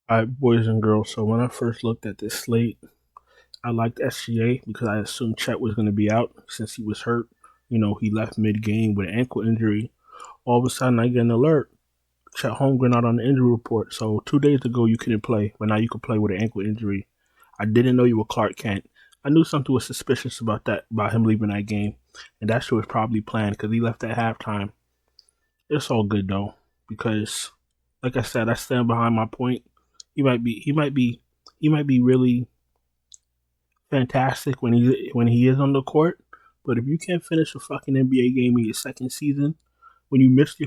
Alright, boys and girls. So when I first looked at this slate, I liked SGA because I assumed Chet was going to be out since he was hurt. You know, he left mid-game with an ankle injury. All of a sudden, I get an alert. Chet Holmgren out on the injury report. So 2 days ago, you couldn't play, but now you can play with an ankle injury. I didn't know you were Clark Kent. I knew something was suspicious about that, about him leaving that game, and that shit was probably planned because he left at halftime. It's all good though, because, like I said, I stand behind my point. He might be really fantastic when he is on the court. But if you can't finish a fucking NBA game in your second season, when you missed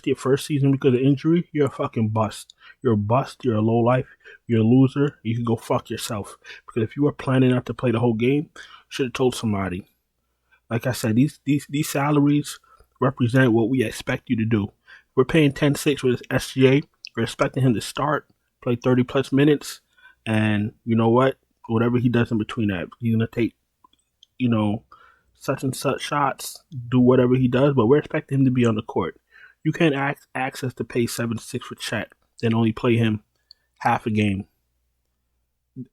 your first season because of injury, you're a fucking bust. You're a bust. You're a low life. You're a loser. You can go fuck yourself. Because if you were planning not to play the whole game, you should have told somebody. Like I said, these salaries represent what we expect you to do. We're paying 10-6 with SGA. We're expecting him to start, play 30 plus minutes, and you know what? Whatever he does in between that, he's gonna take, you know, such and such shots, do whatever he does, but we're expecting him to be on the court. You can't ask us to pay 7-6 for Chet, then only play him half a game.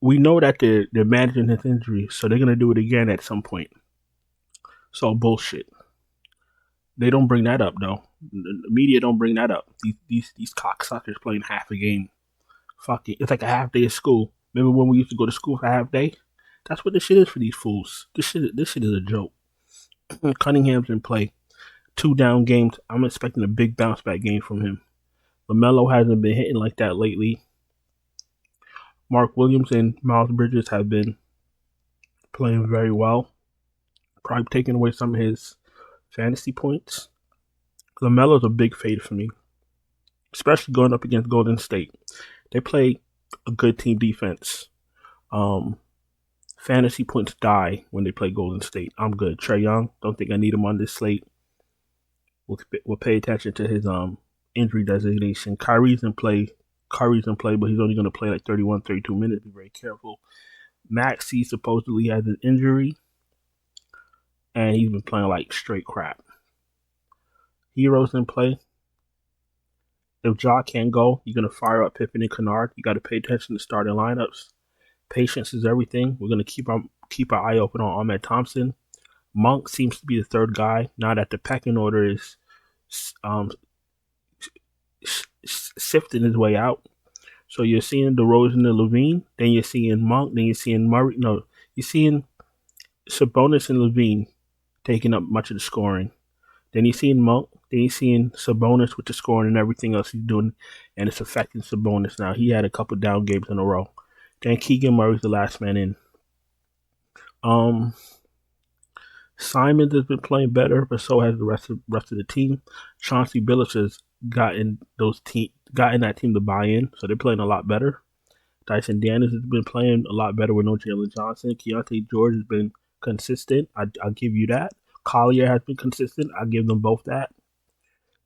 We know that they're managing his injury, so they're gonna do it again at some point. It's all bullshit. They don't bring that up though. The media don't bring that up. These cocksuckers playing half a game. Fuck it. It's like a half day of school. Remember when we used to go to school for a half day? That's what this shit is for these fools. This shit is a joke. Cunningham's in play. 2 down games. I'm expecting a big bounce back game from him. LaMelo hasn't been hitting like that lately. Mark Williams and Miles Bridges have been playing very well. Probably taking away some of his fantasy points. LaMelo's a big fade for me, especially going up against Golden State. They play a good team defense. Fantasy points die when they play Golden State. I'm good. Trae Young, don't think I need him on this slate. We'll pay attention to his injury designation. Kyrie's in play, but he's only going to play like 31, 32 minutes. Be very careful. Maxey supposedly has an injury, and he's been playing like straight crap. Heroes in play. If Ja can't go, you're going to fire up Pippen and Kennard. You got to pay attention to starting lineups. Patience is everything. We're going to keep our eye open on Ahmed Thompson. Monk seems to be the third guy now that the pecking order is sifting his way out. So you're seeing DeRozan and Levine, then you're seeing Monk, then you're seeing Murray. No, you're seeing Sabonis and Levine taking up much of the scoring. Then you're seeing Monk, then you're seeing Sabonis with the scoring and everything else he's doing, and it's affecting Sabonis now. He had a couple down games in a row. Then Keegan Murray's the last man in. Simons has been playing better, but so has the rest of the team. Chauncey Billups has gotten that team to buy in, so they're playing a lot better. Dyson Daniels has been playing a lot better with no Jalen Johnson. Keontae George has been consistent. I'll give you that. Collier has been consistent. I'll give them both that.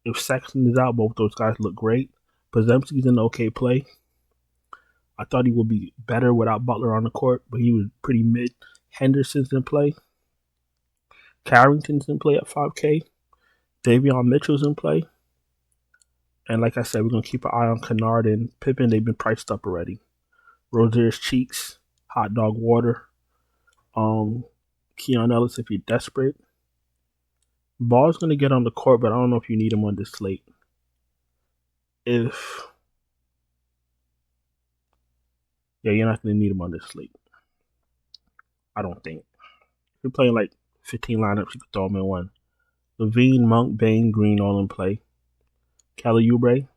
If Sexton is out, both those guys look great. Podziemski's an okay play. I thought he would be better without Butler on the court, but he was pretty mid. Henderson's in play. Carrington's in play at 5K. Davion Mitchell's in play. And like I said, we're going to keep an eye on Kennard and Pippen. They've been priced up already. Rozier's cheeks, hot dog water. Keon Ellis if you're desperate. Ball's going to get on the court, but I don't know if you need him on this slate. You're not going to need him on this slate. I don't think. If you're playing like 15 lineups, you could throw him in one. Levine, Monk, Bain, Green all in play. Kelly Oubre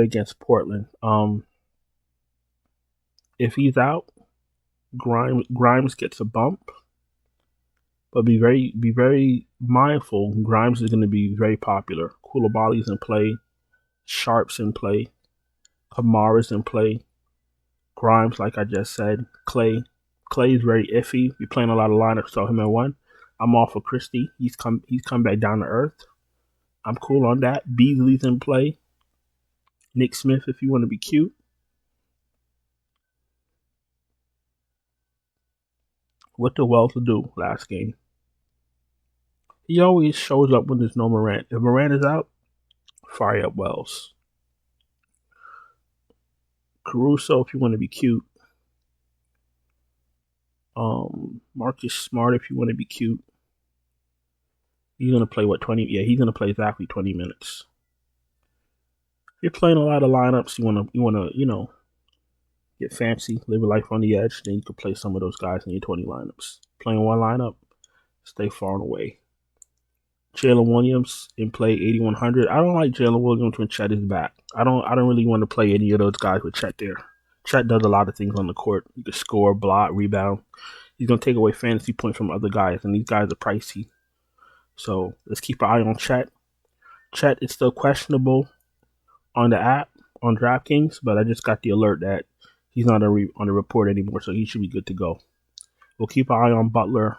against Portland. If he's out, Grimes gets a bump. But be very mindful. Grimes is going to be very popular. Koulibaly's in play. Sharp's in play. Kamara's in play. Grimes, like I just said. Clay is very iffy. We're playing a lot of lineups, so him at one. I'm all for Christie. He's come back down to earth. I'm cool on that. Beasley's in play. Nick Smith, if you want to be cute. What the Wells to do last game? He always shows up when there's no Morant. If Morant is out, fire up Wells. Caruso if you want to be cute. Marcus Smart if you want to be cute. He's gonna play what 20? Yeah, he's gonna play exactly 20 minutes. If you're playing a lot of lineups, you wanna get fancy, live a life on the edge. Then you can play some of those guys in your 20 lineups. Playing one lineup, stay far and away. Jalen Williams in play 8100. I don't like Jalen Williams when Chet is back. I don't really want to play any of those guys with Chet there. Chet does a lot of things on the court. He can score, block, rebound. He's gonna take away fantasy points from other guys, and these guys are pricey. So let's keep an eye on Chet. Chet is still questionable on the app on DraftKings, but I just got the alert that he's not on the report anymore, so he should be good to go. We'll keep an eye on Butler.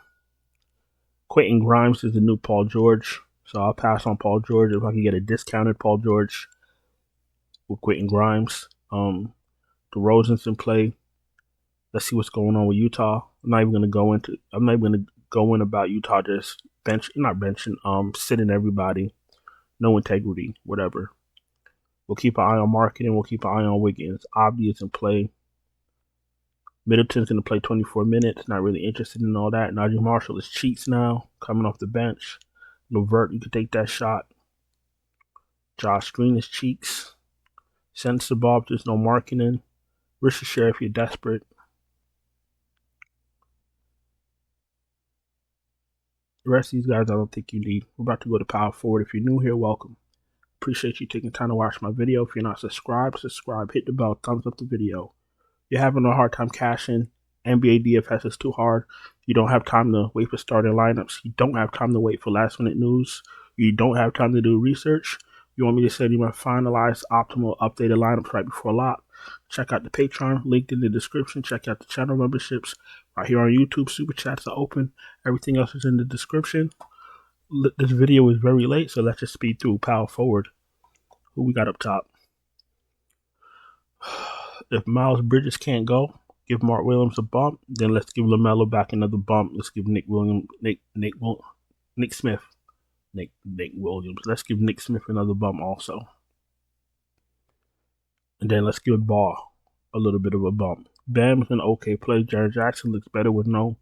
Quentin Grimes is the new Paul George, so I'll pass on Paul George if I can get a discounted Paul George with Quentin Grimes. DeRozan's in play. Let's see what's going on with Utah. I'm not even gonna go in about Utah just sitting everybody, no integrity, whatever. We'll keep an eye on marketing. We'll keep an eye on Wiggins. Obvious in play. Middleton's going to play 24 minutes. Not really interested in all that. Najee Marshall is cheats now, coming off the bench. LeVert, you can take that shot. Josh Green is cheeks. Sends the ball if there's no marketing. Risk share if you're desperate. The rest of these guys I don't think you need. We're about to go to power forward. If you're new here, welcome. Appreciate you taking time to watch my video. If you're not subscribed, subscribe. Hit the bell. Thumbs up the video. You're having a hard time cashing. NBA DFS is too hard. You don't have time to wait for starting lineups. You don't have time to wait for last minute news. You don't have time to do research. You want me to send you my finalized, optimal, updated lineups right before lock? Check out the Patreon, linked in the description. Check out the channel memberships. Right here on YouTube, Super Chats are open. Everything else is in the description. This video is very late, so let's just speed through. Power forward. Who we got up top? If Miles Bridges can't go, give Mark Williams a bump. Then let's give LaMelo back another bump. Let's give Nick Williams. Let's give Nick Smith another bump also. And then let's give Ball a little bit of a bump. Bam's an okay play. Jaren Jackson looks better with no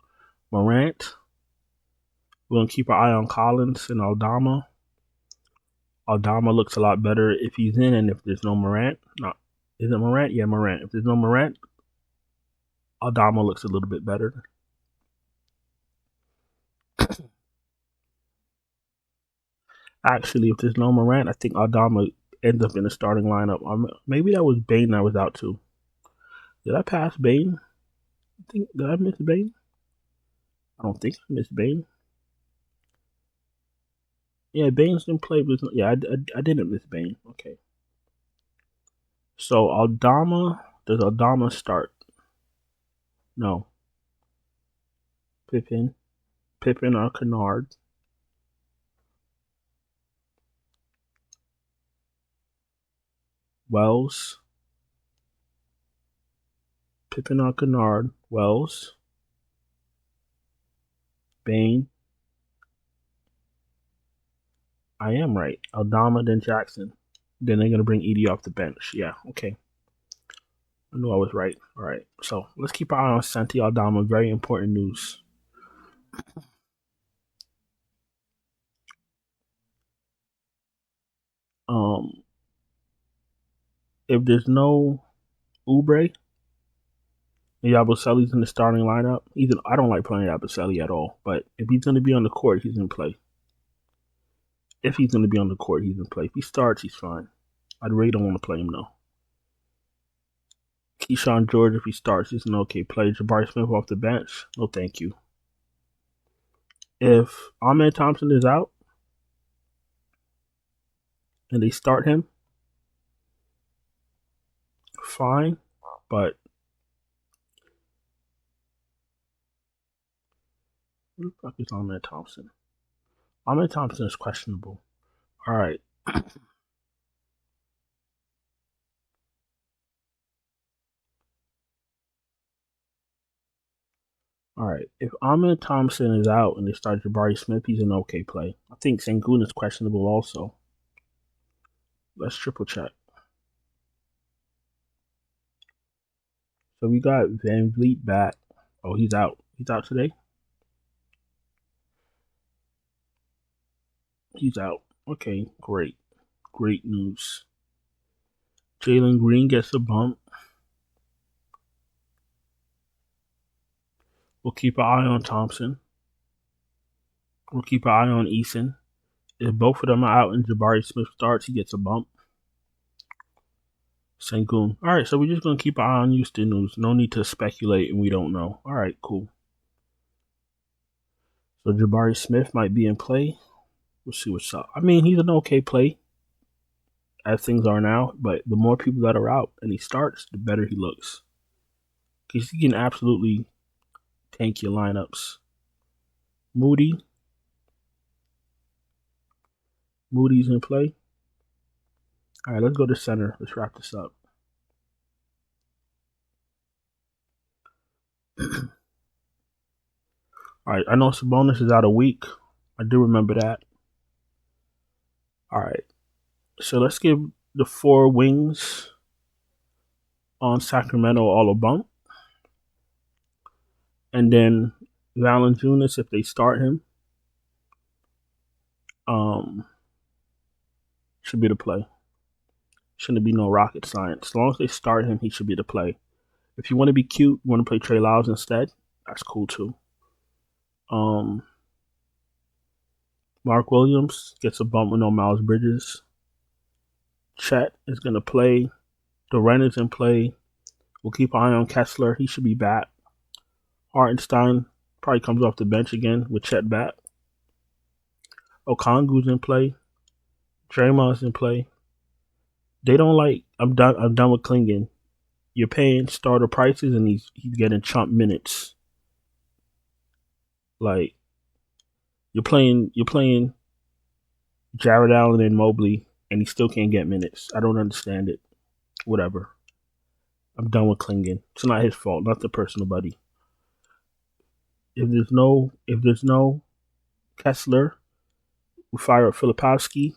Morant. We're going to keep our eye on Collins and Aldama. Aldama looks a lot better if he's in and if there's no Morant. No, is it Morant? Yeah, Morant. If there's no Morant, Aldama looks a little bit better. Actually, if there's no Morant, I think Aldama ends up in the starting lineup. Maybe that was Bane I was out to. Did I pass Bane? Did I miss Bane? I don't think I missed Bane. Yeah, Bane's in play. Yeah, I didn't miss Bane. Okay. So Aldama, does Aldama start? No. Pippen or Kennard. Wells. Pippen or Kennard. Wells. Bane. I am right. Aldama, then Jackson. Then they're going to bring Edie off the bench. Yeah, okay. I knew I was right. All right. So let's keep our eye on Santi Aldama. Very important news. If there's no Oubre, Yabusele's in the starting lineup. I don't like playing Yabusele at all, but if he's going to be on the court, he's in play. If he's going to be on the court, he's in play. If he starts, he's fine. I really don't want to play him, though. Keyshawn George, if he starts, he's an okay play. Jabari Smith off the bench, no thank you. If Ahmed Thompson is out and they start him, fine, but who the fuck is Ahmed Thompson? Ahmed Thompson is questionable. All right. All right. If Ahmed Thompson is out and they start Jabari Smith, he's an okay play. I think Sengun is questionable also. Let's triple check. So we got Van Vliet back. Oh, he's out. He's out today? He's out. Okay, great. Great news. Jalen Green gets a bump. We'll keep an eye on Thompson. We'll keep an eye on Eason. If both of them are out and Jabari Smith starts, he gets a bump. Sengun. All right, so we're just going to keep an eye on Houston news. No need to speculate, and we don't know. All right, cool. So Jabari Smith might be in play. We'll see what's up. I mean, he's an okay play as things are now, but the more people that are out and he starts, the better he looks. Because he can absolutely tank your lineups. Moody's in play. All right, let's go to center. Let's wrap this up. All right, I know Sabonis is out a week. I do remember that. All right, so let's give the 4 wings on Sacramento all a bump. And then Valanciunas, if they start him, should be the play. Shouldn't be no rocket science. As long as they start him, he should be the play. If you want to be cute, you want to play Trey Lyles instead, that's cool too. Mark Williams gets a bump with no Miles Bridges. Chet is going to play. Durant is in play. We'll keep an eye on Kessler. He should be back. Hartenstein probably comes off the bench again with Chet back. Okongwu's in play. Draymond's in play. They don't like. I'm done with Clingan. You're paying starter prices and he's getting chump minutes. Like you're playing Jared Allen and Mobley and he still can't get minutes. I don't understand it. Whatever. I'm done with Clingan. It's not his fault. Not the personal buddy. If there's no Kessler, we fire up Filipowski.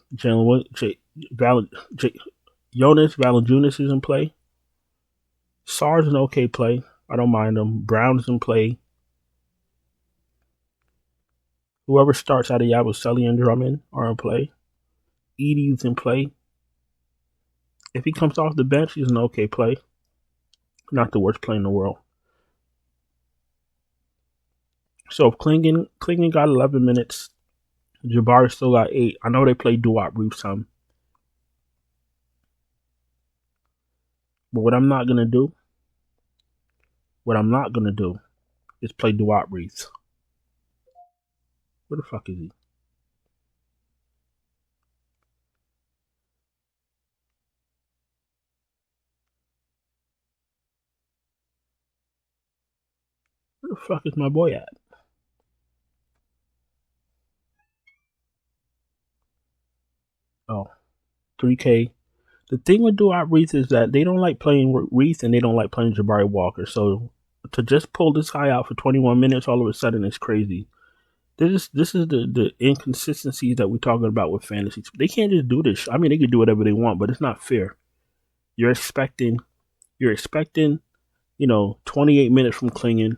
Jonas Valanciunas is in play. Sar's an okay play. I don't mind him. Brown's in play. Whoever starts out of Yabusele and Drummond are in play. Edey's in play. If he comes off the bench, he's an okay play. Not the worst play in the world. So if Clingan got 11 minutes, Jabari still got 8. I know they play doo-wop brief some. But what I'm not going to do is play doo-wop briefs. Where the fuck is he? Where the fuck is my boy at? Oh, 3K. The thing with doo-wop Reith is that they don't like playing Reith and they don't like playing Jabari Walker. So to just pull this guy out for 21 minutes all of a sudden is crazy. This is the inconsistencies that we're talking about with fantasy. They can't just do this. I mean, they can do whatever they want, but it's not fair. You're expecting, 28 minutes from Clingan.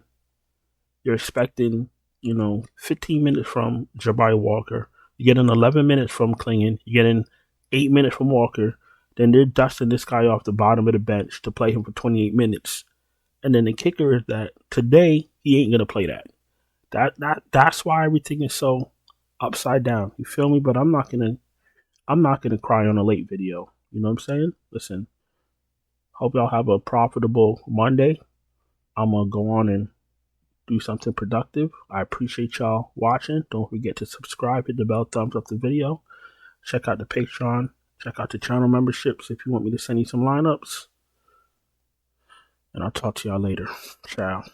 You're expecting, 15 minutes from Jabari Walker. You get 11 minutes from Clingan. You get 8 minutes from Walker. Then they're dusting this guy off the bottom of the bench to play him for 28 minutes. And then the kicker is that today he ain't gonna play that. That's why everything is so upside down. You feel me? But I'm not gonna cry on a late video. You know what I'm saying? Listen. Hope y'all have a profitable Monday. I'm gonna go on and do something productive. I appreciate y'all watching. Don't forget to subscribe, hit the bell, thumbs up the video. Check out the Patreon. Check out the channel memberships if you want me to send you some lineups. And I'll talk to y'all later. Ciao.